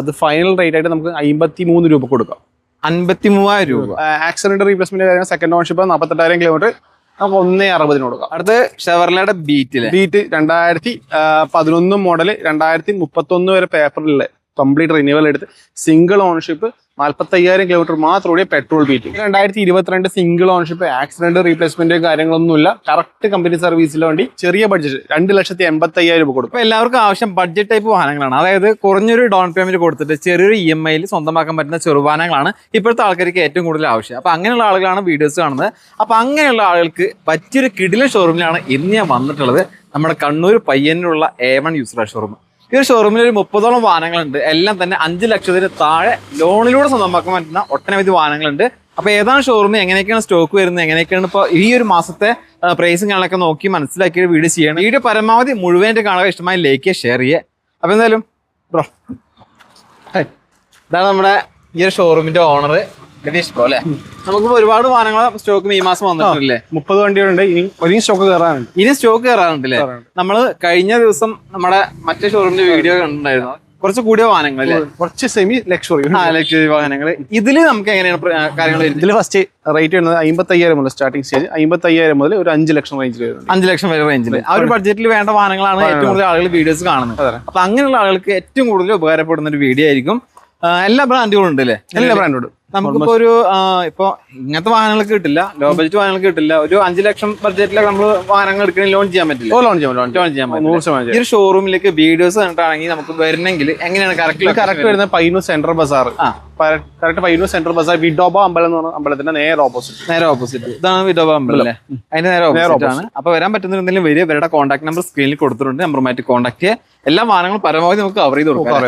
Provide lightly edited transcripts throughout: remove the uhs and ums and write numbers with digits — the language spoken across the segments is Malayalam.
അത് ഫൈനൽ റേറ്റ് ആയിട്ട് നമുക്ക് 53 രൂപ കൊടുക്കാം. 53,000 രൂപ. ആക്സിഡന്റ് റീപ്ലേസ്മെന്റ് കാര്യം സെക്കൻഡ് ഓൺഷിപ്പ് 48,000 കിലോമീറ്റർ നമുക്ക് 1,60 കൊടുക്കാം. അടുത്ത് ഷെവർലയുടെ ബീറ്റ് 2011 മോഡൽ 2031 വരെ പേപ്പറിലെ കംപ്ലീറ്റ് റിന്യൂവൽ എടുത്ത് സിംഗിൾ ഓൺഷിപ്പ് 45,000 കിലോമീറ്റർ മാത്രമേ petrol beat. 2022 single ownership accident replacement കാര്യങ്ങളൊന്നുമില്ല. കറക്റ്റ് കമ്പനി സർവീസിന് വേണ്ടി ചെറിയ ബഡ്ജറ്റ് 2,85,000 രൂപ കൊടുക്കും. എല്ലാവർക്കും ആവശ്യം ബഡ്ജറ്റ് ടൈപ്പ് വാഹനങ്ങളാണ്. അതായത് കുറഞ്ഞൊരു ഡൗൺ പേയ്മെന്റ് കൊടുത്തിട്ട് ചെറിയൊരു EMI സ്വന്തമാക്കാൻ പറ്റുന്ന ചെറുവാഹനങ്ങളാണ് ഇപ്പോഴത്തെ ആൾക്കാർക്ക് ഏറ്റവും കൂടുതൽ ആവശ്യം. അപ്പൊ അങ്ങനെയുള്ള ആളുകളാണ് വീഡിയോസ് കാണുന്നത്. അപ്പൊ അങ്ങനെയുള്ള ആളുകൾക്ക് പറ്റിയൊരു കിടിലൻ ഷോറൂമിലാണ് ഇന്ന് ഞാൻ വന്നിട്ടുള്ളത്. നമ്മുടെ കണ്ണൂർ പയ്യന്നൂരുള്ള A1 യൂസർ ഷോറൂം. ഈ ഒരു ഷോറൂമിൽ ഒരു 30ഓളം വാഹനങ്ങളുണ്ട്. എല്ലാം തന്നെ 5 ലക്ഷത്തിന് താഴെ ലോണിലൂടെ സ്വന്തമാക്കാൻ പറ്റുന്ന ഒട്ടനവധി വാഹനങ്ങളുണ്ട്. അപ്പൊ ഏതാണ് ഷോറൂം, എങ്ങനെയൊക്കെയാണ് സ്റ്റോക്ക് വരുന്നത്, എങ്ങനെയൊക്കെയാണ് ഇപ്പോൾ ഈ ഒരു മാസത്തെ പ്രൈസും കാര്യങ്ങളൊക്കെ നോക്കി മനസ്സിലാക്കിയ വീഡിയോ ചെയ്യണം. വീഡിയോ പരമാവധി മുഴുവനായിട്ട് കാണുക, ഇഷ്ടമായി ലൈക്ക് ഷെയർ ചെയ്യുക. അപ്പൊ എന്തായാലും ബ്രോ, ഇതാണ് നമ്മുടെ ഈ ഒരു ഷോറൂമിന്റെ ഓണർ ഗണേഷ് ബ്രോ അല്ലേ. നമുക്കിപ്പോ ഒരുപാട് വാഹനങ്ങൾ സ്റ്റോക്ക് ഈ മാസം വന്നിട്ടില്ലേ? 30 വണ്ടികളുണ്ട്. ഇനി സ്റ്റോക്ക് കയറാനുണ്ട്. സ്റ്റോക്ക് കയറാനുണ്ടല്ലേ? നമ്മള് കഴിഞ്ഞ ദിവസം നമ്മുടെ മറ്റേ ഷോറൂമിന്റെ വീഡിയോ കണ്ടിട്ടുണ്ടായിരുന്നു. കുറച്ച് കൂടിയ വാഹനങ്ങൾ അല്ലേ, കുറച്ച് സെമി ലക്ഷറി ലക്ഷറി വാഹനങ്ങൾ. ഇതില് നമുക്ക് എങ്ങനെയാണ് കാര്യങ്ങൾ? ഇതിൽ ഫസ്റ്റ് റേറ്റ് വരുന്നത് 55,000 മുതൽ സ്റ്റാർട്ടിംഗ് സ്റ്റേജ് 55,000 മുതൽ ഒരു 5 ലക്ഷം റേഞ്ചിൽ വരുന്നത്. 5 ലക്ഷം വരെ റേഞ്ചിൽ ആ ഒരു ബഡ്ജറ്റിൽ വേണ്ട വാഹനങ്ങളാണ് ഏറ്റവും കൂടുതൽ ആളുകൾ വീഡിയോസ് കാണുന്നത്. അപ്പൊ അങ്ങനെയുള്ള ആളുകൾക്ക് ഏറ്റവും കൂടുതൽ ഉപകാരപ്പെടുന്ന ഒരു വീഡിയോ ആയിരിക്കും. എല്ലാ ബ്രാൻഡുകളും ഉണ്ട് അല്ലേ? എല്ലാ ബ്രാൻഡും. നമുക്കിപ്പോ ഒരു ഇപ്പൊ ഇങ്ങനത്തെ വാഹനങ്ങൾക്ക് കിട്ടില്ല, ലോ ബഡ്ജറ്റ് വാഹനങ്ങൾക്ക് കിട്ടില്ല. ഒരു 5 ലക്ഷം ബഡ്ജറ്റിലൊക്കെ നമ്മൾ വാഹനങ്ങൾ എടുക്കണമെങ്കിൽ ലോൺ ചെയ്യാൻ പറ്റില്ല. ലോൺ ചെയ്യാൻ പറ്റില്ല. ഈ ഒരു ഷോറൂമിലേക്ക് വീഡിയോസ് കണ്ടിട്ടാണെങ്കിൽ നമുക്ക് വരണമെങ്കിൽ എങ്ങനെയാണ് കറക്റ്റ് വരുന്നത്? Payyanur central Bazar. Correct Payyanur central Bazar വിഡോബ അമ്പലം എന്ന് പറഞ്ഞ അമ്പലത്തിന്റെ നേരെ ഓപ്പോസിറ്റ്. ഇതാണ് വിഡോബ അമ്പലം അല്ലേ? അതിന്റെ നേരെ ഓപ്പോസിറ്റ് ആണ്. അപ്പൊ വരാൻ പറ്റുന്നുണ്ടെങ്കിലും വരിക. ഇവരുടെ കോൺടാക്ട് നമ്പർ സ്ക്രീനിൽ കൊടുത്തിട്ടുണ്ട്. നമ്പറുമായിട്ട് കോൺടാക്ട് ചെയ്യുക. എല്ലാ വാഹനങ്ങളും പരമാവധി നമുക്ക് കവർ ചെയ്ത് കൊടുക്കാം.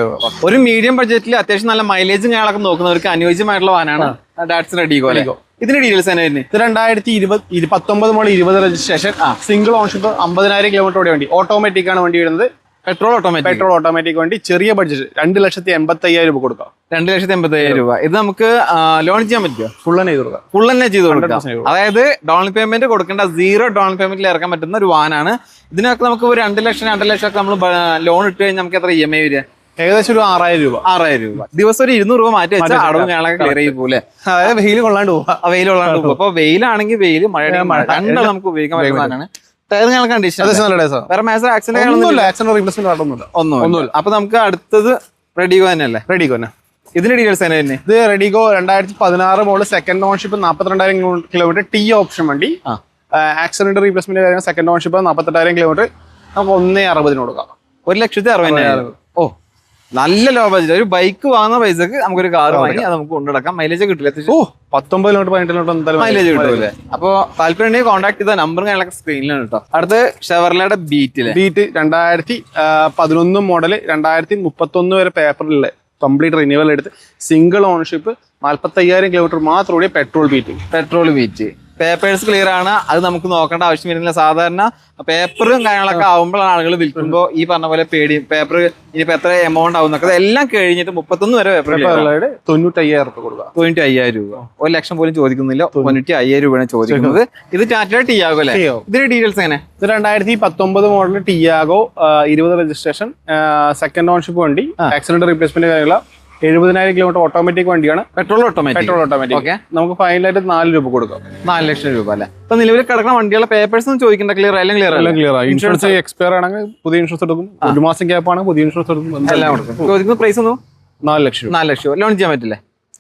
ഒരു മീഡിയം ബഡ്ജറ്റിൽ അത്യാവശ്യം നല്ല മൈലേജും കാര്യങ്ങളൊക്കെ നോക്കുന്നവർക്ക് അനുയോജ്യമായിട്ടുള്ള വാഹനമാണ് ഡാറ്റ്സൺ റെഡിഗോ. ഇതിന്റെ ഡീറ്റെയിൽസ് തന്നെ വരുന്നത്. ഇത് 2019 മോഡൽ 20 രജിസ്ട്രേഷൻ, സിംഗിൾ ഓൺഷിപ്പ്, 50,000 കിലോമീറ്റർ വണ്ടി. ഓട്ടോമാറ്റിക് ആണ് വണ്ടി വരുന്നത്. പെട്രോൾ ഓട്ടോമാറ്റിക് വണ്ടി. ചെറിയ ബഡ്ജറ്റ് 2,85,000 രൂപ കൊടുക്കാം. 2,85,000 രൂപ. ഇത് നമുക്ക് ലോൺ ചെയ്യാൻ പറ്റുമോ? ഫുൾ തന്നെ ചെയ്ത് കൊടുക്കാം. അതായത് ഡൗൺ പേയ്മെന്റ് കൊടുക്കേണ്ട, 0 ഡൗൺ പേയ്മെന്റിൽ ഇറക്കാൻ പറ്റുന്ന ഒരു വാഹനമാണ്. ഇതിനൊക്കെ നമുക്ക് 2 ലക്ഷം 2.5 ലക്ഷം ഒക്കെ നമ്മൾ ലോൺ ഇട്ട് കഴിഞ്ഞാൽ നമുക്ക് എത്ര EMI വരിക? ഏകദേശം ഒരു 6,000 രൂപ. ദിവസം ഒരു 200 രൂപ മാറ്റി വെച്ചാൽ അടവും ഞങ്ങളൊക്കെ ക്ലിയർ ചെയ്യും പോലെ. അതായത് വെയിൽ കൊള്ളാണ്ട് പോകും. അപ്പൊ വെയിലാണെങ്കിൽ വെയിൽ, മഴയാണെങ്കിൽ മഴ, രണ്ടും നമുക്ക് ഉപയോഗിക്കാൻ പറ്റുന്നതാണ്. ഒന്നുമില്ല. അപ്പൊ നമുക്ക് അടുത്തത് റെഡിഗോ തന്നെയല്ലേ? റെഡിഗോ തന്നെ. ഇതിന്റെ ഡീറ്റെയിൽസ് തന്നെ. ഇത് redi-GO 2016 model second ഓൺഷിപ്പ് 42,000 kilometre T option വണ്ടി. ആക്സിഡന്റ് റീപ്ലേസ്മെന്റ് കാര്യം സെക്കൻഡ് ഓൺഷിപ്പ് 48,000 കിലോമീറ്റർ നമുക്ക് 1,60 കൊടുക്കാം. 1,60,000. ഓ, നല്ല ലോ ബഡ്ജറ്റ്. ഒരു ബൈക്ക് വാങ്ങുന്ന പൈസക്ക് നമുക്കൊരു കാർ വാങ്ങി അത് നമുക്ക് കൊണ്ടുനടക്കാം. മൈലേജ് കിട്ടില്ല. 19 കിലോമീറ്റർ 18 കിലോമീറ്റർ മൈലേജ് കിട്ടൂല്ലേ? അപ്പൊ താല്പര്യം കോൺടാക്ട് ചെയ്ത നമ്പറും കാര്യങ്ങളൊക്കെ സ്ക്രീനിലാണ് കേട്ടോ. അടുത്ത് ഷെവർലയുടെ ബീറ്റ് 2011 മോഡൽ 2031 വരെ പേപ്പറിലെ കംപ്ലീറ്റ് റിന്യൂവൽ എടുത്ത് സിംഗിൾ ഓൺഷിപ്പ് 45,000 കിലോമീറ്റർ മാത്രമേ പെട്രോൾ ബീറ്റ്. പേപ്പേഴ്സ് ക്ലിയർ ആണ്. അത് നമുക്ക് നോക്കേണ്ട ആവശ്യം വരുന്നില്ല. സാധാരണ പേപ്പറും കാര്യങ്ങളൊക്കെ ആവുമ്പോഴാണ് ആളുകൾ വിൽക്കുമ്പോൾ ഈ പറഞ്ഞ പോലെ പേടി. പേപ്പർ ഇനിയിപ്പോ എത്ര എമൗണ്ട് ആവും എന്നൊക്കെ എല്ലാം കഴിഞ്ഞിട്ട് 31 വരെ പേപ്പർ 95,000 രൂപ കൊടുക്കുക. 95,000 രൂപ. 1 ലക്ഷം പോലും ചോദിക്കുന്നില്ല. 95,000 രൂപയാണ് ചോദിക്കുന്നത്. ഇത് ടാറ്റയുടെ ടിയാഗോ അല്ലേ? ഇതിന്റെ ഡീറ്റെയിൽസ് എങ്ങനെ? ഇത് 2019 മോഡൽ ടിയാഗോ 20 രജിസ്ട്രേഷൻ, സെക്കൻഡ് ഓൺഷിപ്പ് വണ്ടി. ആക്സിഡന്റ് റീപ്ലേസ്മെന്റ് കാര്യമുള്ള 70,000 കിലോമീറ്റർ ഓട്ടോമാറ്റിക് വണ്ടിയാണ്. Petrol automatic. നമുക്ക് ഫൈനലായിട്ട് 4 രൂപ കൊടുക്കാം. 4 ലക്ഷം രൂപ അല്ലേ? ഇപ്പൊ നിലവിൽ കിടക്കുന്ന വണ്ടികളുടെ പേപ്പേഴ്സ് ഒന്നും ചോദിക്കേണ്ട. Clear clear. ഇൻഷുറൻസ് എക്സ്പയർ ആണെങ്കിൽ പുതിയ ഇൻഷുറൻസ് എടുക്കും. 1 മാസം ഗ്യാപ്പ് ആണെങ്കിൽ പുതിയ ഇൻഷുറൻസ് എടുക്കും. എല്ലാം കൊടുക്കും. ചോദിക്കുന്ന പ്രൈസ് ഒന്നും 4 ലക്ഷം. ലോൺ ചെയ്യാൻ പറ്റില്ലേ?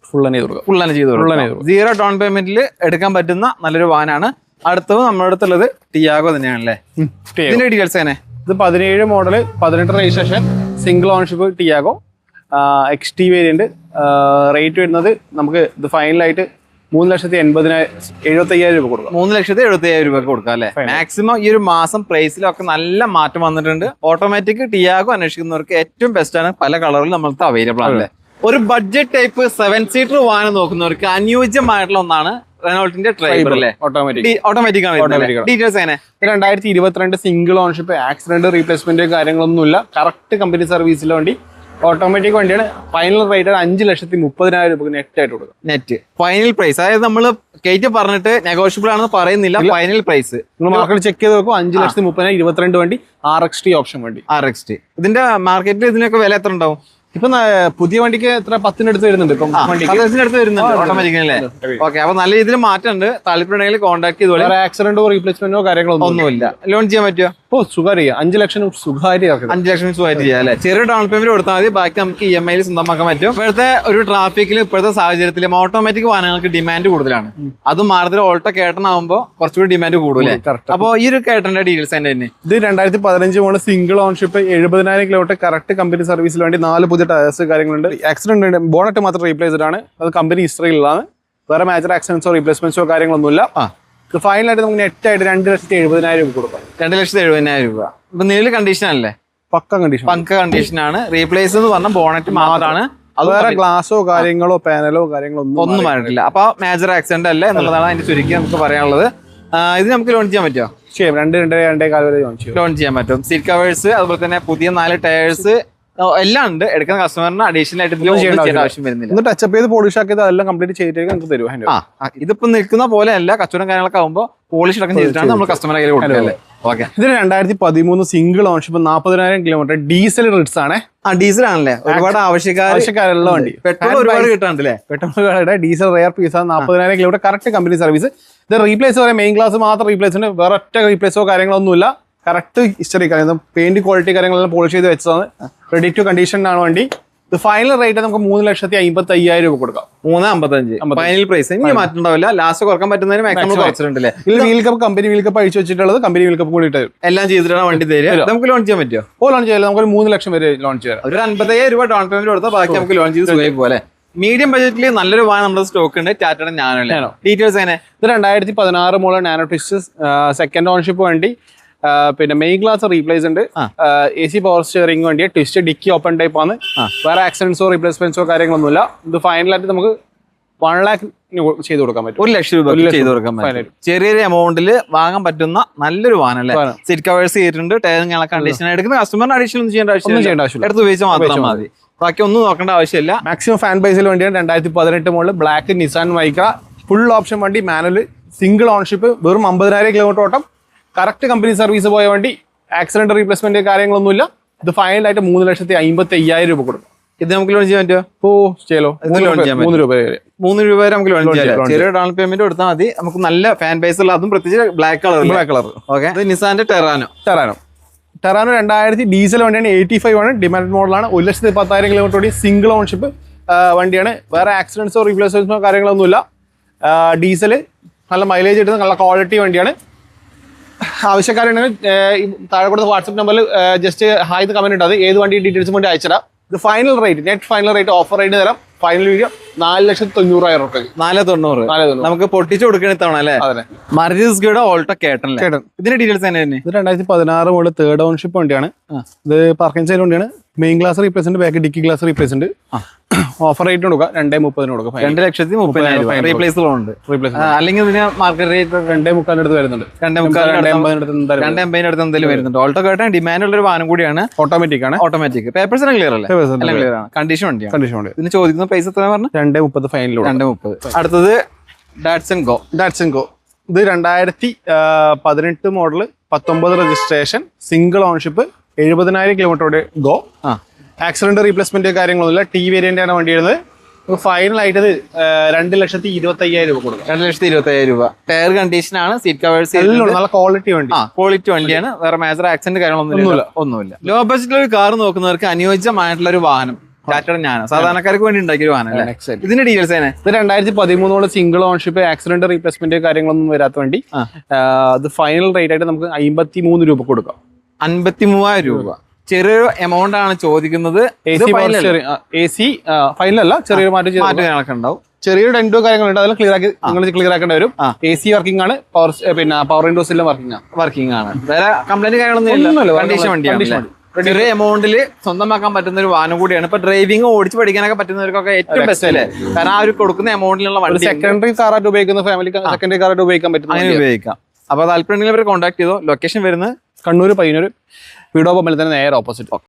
ഫുൾ തന്നെ ചെയ്ത് കൊടുക്കും. 0 ഡൗൺ പേയ്മെന്റിൽ എടുക്കാൻ പറ്റുന്ന നല്ലൊരു വാഹനമാണ്. അടുത്തത് നമ്മുടെ അടുത്തുള്ളത് ടിയാഗോ തന്നെയാണല്ലേ? ഇതിന്റെ ഡീറ്റെയിൽസ് തന്നെ. ഇത് 17 model 18 registration, single ഓൺഷിപ്പ് Tiago XT variant. Rate വരുന്നത് നമുക്ക് ഇത് ഫൈനലായിട്ട് 3,75,000 രൂപ കൊടുക്കാം. 3,70,000 രൂപ കൊടുക്കാം അല്ലെ? മാക്സിമം ഈ ഒരു മാസം പ്രൈസിലൊക്കെ നല്ല മാറ്റം വന്നിട്ടുണ്ട്. ഓട്ടോമാറ്റിക് ടിയാഗോ അന്വേഷിക്കുന്നവർക്ക് ഏറ്റവും ബെസ്റ്റ് ആണ്. പല കളറിൽ നമ്മൾക്ക് അവൈലബിൾ ആണല്ലേ? ഒരു ബഡ്ജറ്റ് ടൈപ്പ് 7 സീറ്റർ വാഹനം നോക്കുന്നവർക്ക് അനുയോജ്യമായിട്ടുള്ള ഒന്നാണ് റെനോൾട്ടിന്റെ ട്രൈബർ അല്ലേ? ഓട്ടോമാറ്റിക് ആണ്. ഡീറ്റെയിൽസ് എങ്ങനെ? 2022 സിംഗിൾ ഓൺഷിപ്പ്, ആക്സിഡന്റ് റീപ്ലേസ്മെന്റ് കാര്യങ്ങളൊന്നുമില്ല. കറക്റ്റ് കമ്പനി സർവീസിലെ വണ്ടി. ഓട്ടോമാറ്റിക് വണ്ടിയാണ്. ഫൈനൽ റേറ്റ് 5,30,000 രൂപ നെറ്റ് ആയിട്ട് കൊടുക്കും. Net final price. അതായത് നമ്മള് കേറ്റ് പറഞ്ഞിട്ട് നെഗോഷ്യബിൾ ആണെന്ന് പറയുന്നില്ല. ഫൈനൽ പ്രൈസ് നിങ്ങൾ മാർക്കറ്റ് ചെക്ക് ചെയ്ത് നോക്കും. 5,30,000 22 വണ്ടി RXT ഓപ്ഷൻ വണ്ടി. RXT ഇതിന്റെ മാർക്കറ്റിൽ ഇതിനൊക്കെ വില എത്ര ഉണ്ടാവും? ഇപ്പൊ പുതിയ വണ്ടിക്ക് എത്ര 10 അടുത്ത് വരുന്നുണ്ട് ഇപ്പം വണ്ടി അടുത്ത് വരുന്നുണ്ട് ഓട്ടോമാറ്റിക്കലി അല്ലേ? ഓക്കെ, അപ്പൊ നല്ല രീതിയിൽ മാറ്റമുണ്ട്. താല്പര്യമുണ്ടെങ്കിൽ കോൺടാക്ട് ചെയ്തോളൂ. ആക്സിഡന്റോ റീപ്ലേസ്മെന്റോ കാര്യങ്ങളോ ഒന്നുമില്ല. ലോൺ ചെയ്യാൻ പറ്റുമോ? ഓ സുഖാര്യ 5 ലക്ഷം സുഖാര്യ 5 ലക്ഷം സുഖമായിട്ട് ചെയ്യാം അല്ലെ? ചെറിയ ഡൗൺ പേയ്മെന്റ് കൊടുത്താൽ മതി, ബാക്കി നമുക്ക് EMI സ്വന്തമാക്കാൻ പറ്റും. ഇപ്പോഴത്തെ ഒരു ട്രാഫിക്കിൽ ഇപ്പോഴത്തെ സാഹചര്യത്തിലും ഓട്ടോമാറ്റിക് വാഹനങ്ങൾക്ക് ഡിമാൻഡ് കൂടുതലാണ്. അത് മാറുന്നതിൽ ഓൾട്ടോ കേട്ടനാകുമ്പോൾ കുറച്ചുകൂടി ഡിമാൻഡ് കൂടുതലേ. അപ്പൊ ഈ ഒരു കേട്ടന്റെ ഡീറ്റെയിൽസ് തന്നെ ഇത് 2015 model single ownership 70,000 kilometre correct company സർവീസിൽ വേണ്ടി 4 പുതിയ ടയർസ് കാര്യങ്ങളുണ്ട്. ആക്സിഡന്റ് ഉണ്ട്, ബോണറ്റ് മാത്രം റീപ്ലേസ്ഡ് ആണ്. അത് കമ്പനി ഹിസ്റ്ററിയിലാണ്. വേറെ മേജർ ആക്സിഡൻസോ റീപ്ലേസ്മെന്റ്സോ കാര്യങ്ങളൊന്നുമില്ല. ഫൈനലായിട്ട് നമുക്ക് നെറ്റായിട്ട് 2,70,000 രൂപ കൊടുക്കാം. 2,70,000 രൂപ. ഇപ്പൊ നിലവിൽ കണ്ടീഷൻ അല്ലേ? പക്ക കണ്ടീഷൻ ആണ്. റീപ്ലേസ് എന്ന് പറഞ്ഞ ബോണറ്റ് മാത്രമാണ്. അത് വേറെ ഗ്ലാസോ കാര്യങ്ങളോ പാനലോ കാര്യങ്ങളോ ഒന്നും മാറിയിട്ടില്ല. അപ്പൊ മേജർ ആക്സിഡന്റ് അല്ല എന്നുള്ളതാണ് അതിന്റെ ചുരുക്കി നമുക്ക് പറയാനുള്ളത്. ഇത് നമുക്ക് ലോൺ ചെയ്യാൻ പറ്റുമോ? ചെയ്യാം. 2-2.5 വരെ ലോൺ ചെയ്യാൻ പറ്റും. സീറ്റ് കവേഴ്സ്, അതുപോലെ തന്നെ പുതിയ 4 ടയേഴ്സ് എല്ലാം ഉണ്ട്. എടുക്കുന്ന കസ്റ്റമറിന് അഡീഷണൽ ആയിട്ട് ചെയ്യേണ്ട ആവശ്യം വരുന്നില്ല. ടച്ചപ്പ് ചെയ്ത് പോളിഷ് ആക്കിയത് അതെല്ലാം കംപ്ലീറ്റ് ചെയ്തിട്ട് നമുക്ക് തരും. ഇതിപ്പോ നിൽക്കുന്ന പോലെ അല്ല, കച്ചവടം കാര്യങ്ങളൊക്കെ ആകുമ്പോൾ പോളിഷ് അടക്കം ചെയ്തിട്ടാണ് നമ്മൾ കസ്റ്റമർ കയ്യിൽ കൊടുക്കുന്നത്. ഇതിന് 2013 സിംഗിൾ ഓൺഷിപ്പ് 40,000 കിലോമീറ്റർ ഡീസൽ റിഡ്സ് ആണ്. ഡീസൽ ആണല്ലേ? ഒരുപാട് ആവശ്യക്കാരുള്ള വണ്ടി. പെട്രോൾ ഒരുപാട് കിട്ടാണ്ടല്ലേ? Petrol diesel rare piece 40,000 kilometre correct company service. ഇത് റീപ്ലേസ് പറയാം, മെയിൻ ക്ലാസ് മാത്രം റീപ്ലേസ് ഉണ്ട്. വേറെ ഒറ്റ റീപ്ലേസോ കാര്യങ്ങളൊന്നുമില്ല. കറക്റ്റ് ഹിസ്റ്ററി പെയിന്റ് ക്വാളിറ്റി കാര്യങ്ങളെല്ലാം പോളിഷ് ചെയ്ത് വെച്ചതാണ്. റെഡി ടു കണ്ടീഷനാണ് വണ്ടി. ഇത് ഫൈനൽ റേറ്റ് നമുക്ക് 3,55,000 രൂപ കൊടുക്കാം. 3,55 ഫൈനൽ പ്രൈസ്. ഇനി മാറ്റുണ്ടാവില്ല. ലാസ്റ്റ് കുറക്കാൻ പറ്റുന്നതിന് മാക്സിമം കുറച്ചിട്ടുണ്ടല്ലേ? ഇത് wheel cup company wheel cup അഴിച്ചു വെച്ചിട്ടുള്ളത്. കമ്പനി വീൽ കപ്പ് കൂടി എല്ലാം ചെയ്തിട്ടാണ് വണ്ടി തരിക. നമുക്ക് ലോൺ ചെയ്യാൻ പറ്റുമോ? ലോൺ ചെയ്യാം. നമുക്ക് 3 ലക്ഷം വരെ ലോൺ ചെയ്യാം. ഒരു 55,000 രൂപ ഡൗൺ പേയ്മെന്റ് കൊടുത്താൽ ബാക്കി നമുക്ക് ലോൺ ചെയ്ത് സുഖമായി പോലെ. മീഡിയം ബജറ്റിൽ നല്ലൊരു വാഹനം നമ്മുടെ സ്റ്റോക്ക് ഉണ്ട്. ടാറ്റയുടെ നാനോ. ഡീറ്റെയിൽസ് എങ്ങനെ? ഇത് 2016 മോഡൽ നാനോ ട്വിസ്റ്റ് സെക്കൻഡ് ഓൺഷിപ്പ് വണ്ടി. പിന്നെ മെയിൻ ഗ്ലാസ് റീപ്ലേസ് ഉണ്ട്. AC പവർ സ്റ്റിയറിംഗ് വണ്ടി. ട്വിസ്റ്റ് ഡിക്കി ഓപ്പൺ ടൈപ്പ് ആണ്. വേറെ ആക്സിഡൻസോ റീപ്ലേസ്മെന്റ്സോ കാര്യങ്ങളൊന്നുമില്ല. ഇത് ഫൈനലായിട്ട് നമുക്ക് 1 lakh ചെയ്ത് കൊടുക്കാൻ പറ്റും. 1 ലക്ഷം രൂപ ചെയ്ത് കൊടുക്കാൻ പറ്റും. ചെറിയൊരു എമൗണ്ടിൽ വാങ്ങാൻ പറ്റുന്ന നല്ലൊരു വാഹനം അല്ലേ? സീറ്റ് കവേഴ്സ് ചെയ്തിട്ടുണ്ട്. ടയർ കണ്ടീഷൻ എടുക്കുന്ന കസ്റ്റമറിന് അഡീഷണൽ ഒന്നും ചെയ്യേണ്ട ആവശ്യമില്ല. എടുത്ത് ഉപയോഗിച്ചാൽ മാത്രം മതി. ബാക്കി ഒന്നും നോക്കേണ്ട ആവശ്യമില്ല. മാക്സിമം ഫാൻ ബേസിൽ വണ്ടിയാണ്. 2018 model black Nissan Micra full option വണ്ടി. Manual single ownership. വെറും 50,000 കിലോമീറ്റർ ഓട്ടം. കറക്റ്റ് കമ്പനി സർവീസ് പോയ വണ്ടി. ആക്സിഡന്റ് റീപ്ലേസ്മെന്റ് കാര്യങ്ങളൊന്നുമില്ല. ഇത് ഫൈനലായിട്ട് 3,55,000 രൂപ കൊടുക്കും. ഇത് നമുക്ക് ലോൺ ചെയ്യാൻ പറ്റുമോ? ചെയ്യലോ. 3 രൂപ വരെ നമുക്ക് ലോൺ ചെയ്യാം. ചെറിയ ഡൗൺ പേയ്മെന്റ് കൊടുത്താൽ മതി. നമുക്ക് നല്ല ഫാൻ ബേസ് ഉള്ള, അതും പ്രത്യേകിച്ച് ബ്ലാക്ക് കളർ. ഓക്കെ, ഇത് നിസാന്റെ ടെറാനോ 2000 ഡീസൽ വണ്ടിയാണ്. 85 ആണ്. ഡിമാൻഡ് മോഡലാണ്. 1,10,000 കിലോമീറ്റർ ഓടി. സിംഗിൾ ഓൺഷിപ്പ് വണ്ടിയാണ്. വേറെ ആക്സിഡൻസോ റീപ്ലേസ്മെന്റ്സോ കാര്യങ്ങളൊന്നുമില്ല. ഡീസൽ നല്ല മൈലേജ് കിട്ടുന്ന നല്ല ക്വാളിറ്റി വണ്ടിയാണ്. ആവശ്യക്കാരുണ്ടെങ്കിൽ താഴെ കൊടുത്ത വാട്സ്ആപ്പ് നമ്പറിൽ ജസ്റ്റ് ഹായ് കമന്റ് ഇട്ടാൽ ഏത് വണ്ടി ഡീറ്റെയിൽസ് വേണ്ടി അയച്ചുതരാം. ഇത് final rate, net final rate offer rate തരാം. ഫൈനൽ വീഡിയോ 4,90,000 രൂപ. 4,90,000 നമുക്ക് പൊട്ടിച്ചു കൊടുക്കണ തവണ അല്ലേ? മർജിസ്ഗയുടെ ഓൾട്ടോ കേട്ടൻ. ഇതിന്റെ ഡീറ്റെയിൽസ് തന്നെ? ഇത് 2016 മോഡൽ തേർഡ് ഓൺഷിപ്പ് വണ്ടിയാണ്. ഇത് പാർക്കിംഗ് സൈഡ് വണ്ടിയാണ്. മെയിൻ ഗ്ലാസ് റീപ്ലേസ് ഉണ്ട്. ബാക്ക് ഡിക്കി ഗ്ലാസ് റീപ്ലേസ് ഉണ്ട്. ഓഫർ റേറ്റ് കൊടുക്കുക 2,30,000 കൊടുക്കുക. 2,30,000 റീപ്ലേസ് ഉണ്ട്. അല്ലെങ്കിൽ മാർക്കറ്റ് റേറ്റ് 2,45 അടുത്ത് വരുന്നുണ്ട്. 2,50 അടുത്ത് എന്തെങ്കിലും വരുന്നുണ്ട്. ഓൾട്ടോ കേട്ടൻ ഡിമാൻഡ് ഉള്ള ഒരു വാഹനം കൂടിയാണ്. ഓട്ടോമാറ്റിക് ആണ്. ഓട്ടോമാറ്റിക് പേപ്പേഴ്സ് ക്ലിയർ അല്ലേ? ക്ലിയർ ആണ്. കണ്ടീഷൻ വണ്ടിയാണ്. ഇതിന് ചോദിക്കുന്ന പൈസ എത്ര പറഞ്ഞു? 2,30 ഫൈനൽ. 2,30. അടുത്തത് ഡാറ്റ്സൺ ഗോ. ഇത് 2018 മോഡൽ 19 രജിസ്ട്രേഷൻ സിംഗിൾ ഓൺഷിപ്പ് 70,000 കിലോമീറ്ററോടെ ഗോ. ആക്സിഡന്റ് റീപ്ലേസ്മെന്റ് കാര്യങ്ങളൊന്നുമില്ല. ടി വേരിയന്റ് ആണ് വണ്ടി വരുന്നത്. ഫൈനൽ ആയിട്ട് 2,25,000 രൂപ കൊടുക്കും. 2,25,000 രൂപ. ടയർ കണ്ടീഷൻ ആണ്. സീറ്റ് കവേഴ്സ് നല്ല ക്വാളിറ്റി വണ്ടി. ക്വാളിറ്റി വണ്ടിയാണ്. വേറെ മേജർ ആക്സിഡന്റ് കാര്യങ്ങളൊന്നുമില്ല. ലോ ബഡ്ജറ്റിൽ ഒരു കാർ നോക്കുന്നവർക്ക് അനുയോജ്യമായിട്ടുള്ള ഒരു വാഹനം ടാറ്റയുടെ നാനോ. സാധാരണക്കാർക്ക് വേണ്ടി ഉണ്ടാക്കിയ ഒരു വാഹനം. ഇതിന്റെ ഡീറ്റെയിൽസ് തന്നെ? ഇത് 2013 സിംഗിൾ ഓൺഷിപ്പ് ആക്സിഡന്റ് റീപ്ലേസ്മെന്റ് കാര്യങ്ങളൊന്നും വരാത്ത വണ്ടി. ഇത് ഫൈനൽ റേറ്റ് ആയിട്ട് നമുക്ക് 53 രൂപ കൊടുക്കാം. 53,000 രൂപ. ചെറിയൊരു എമൗണ്ട് ആണ് ചോദിക്കുന്നത്. AC ഫൈനൽ അല്ല, ചെറിയൊരു മാറ്റം ഉണ്ടാവും. ചെറിയൊരു ഡെന്റോ കാര്യങ്ങളുണ്ട്. അതെല്ലാം ക്ലിയർ ആക്കേണ്ടി വരും. AC വർക്കിംഗ് ആണ്. പവർ വിൻഡോസ് എല്ലാം വർക്കിംഗ് ആണ്. വേറെ കംപ്ലൈന്റ് കാര്യങ്ങളൊന്നും കണ്ടീഷൻ വണ്ടിയാണ്. ചെറിയ എമൗണ്ടിൽ സ്വന്തമാക്കാൻ പറ്റുന്ന ഒരു വാഹനം കൂടിയാണ്. ഇപ്പൊ ഡ്രൈവിംഗ് ഓടിച്ച് പഠിക്കാനൊക്കെ പറ്റുന്നവർക്കൊക്കെ ഏറ്റവും ബെസ്റ്റ് അല്ലേ? കാരണം ആ ഒരു കൊടുക്കുന്ന എമൗണ്ടിലുള്ള വണ്ടി സെക്കൻഡറി കാറായിട്ട് ഉപയോഗിക്കുന്ന ഫാമിലി സെക്കൻഡറി കാറായിട്ട് ഉപയോഗിക്കാൻ പറ്റും. അങ്ങനെ ഉപയോഗിക്കാം. അപ്പൊ താല്പര്യം കോൺടാക്ട് ചെയ്തോ. ലൊക്കേഷൻ വരുന്നത് കണ്ണൂർ പയ്യന്നൂർ വിഡോ ബൊമ്മയിൽ തന്നെ നേരെ ഓപ്പോസിറ്റ്.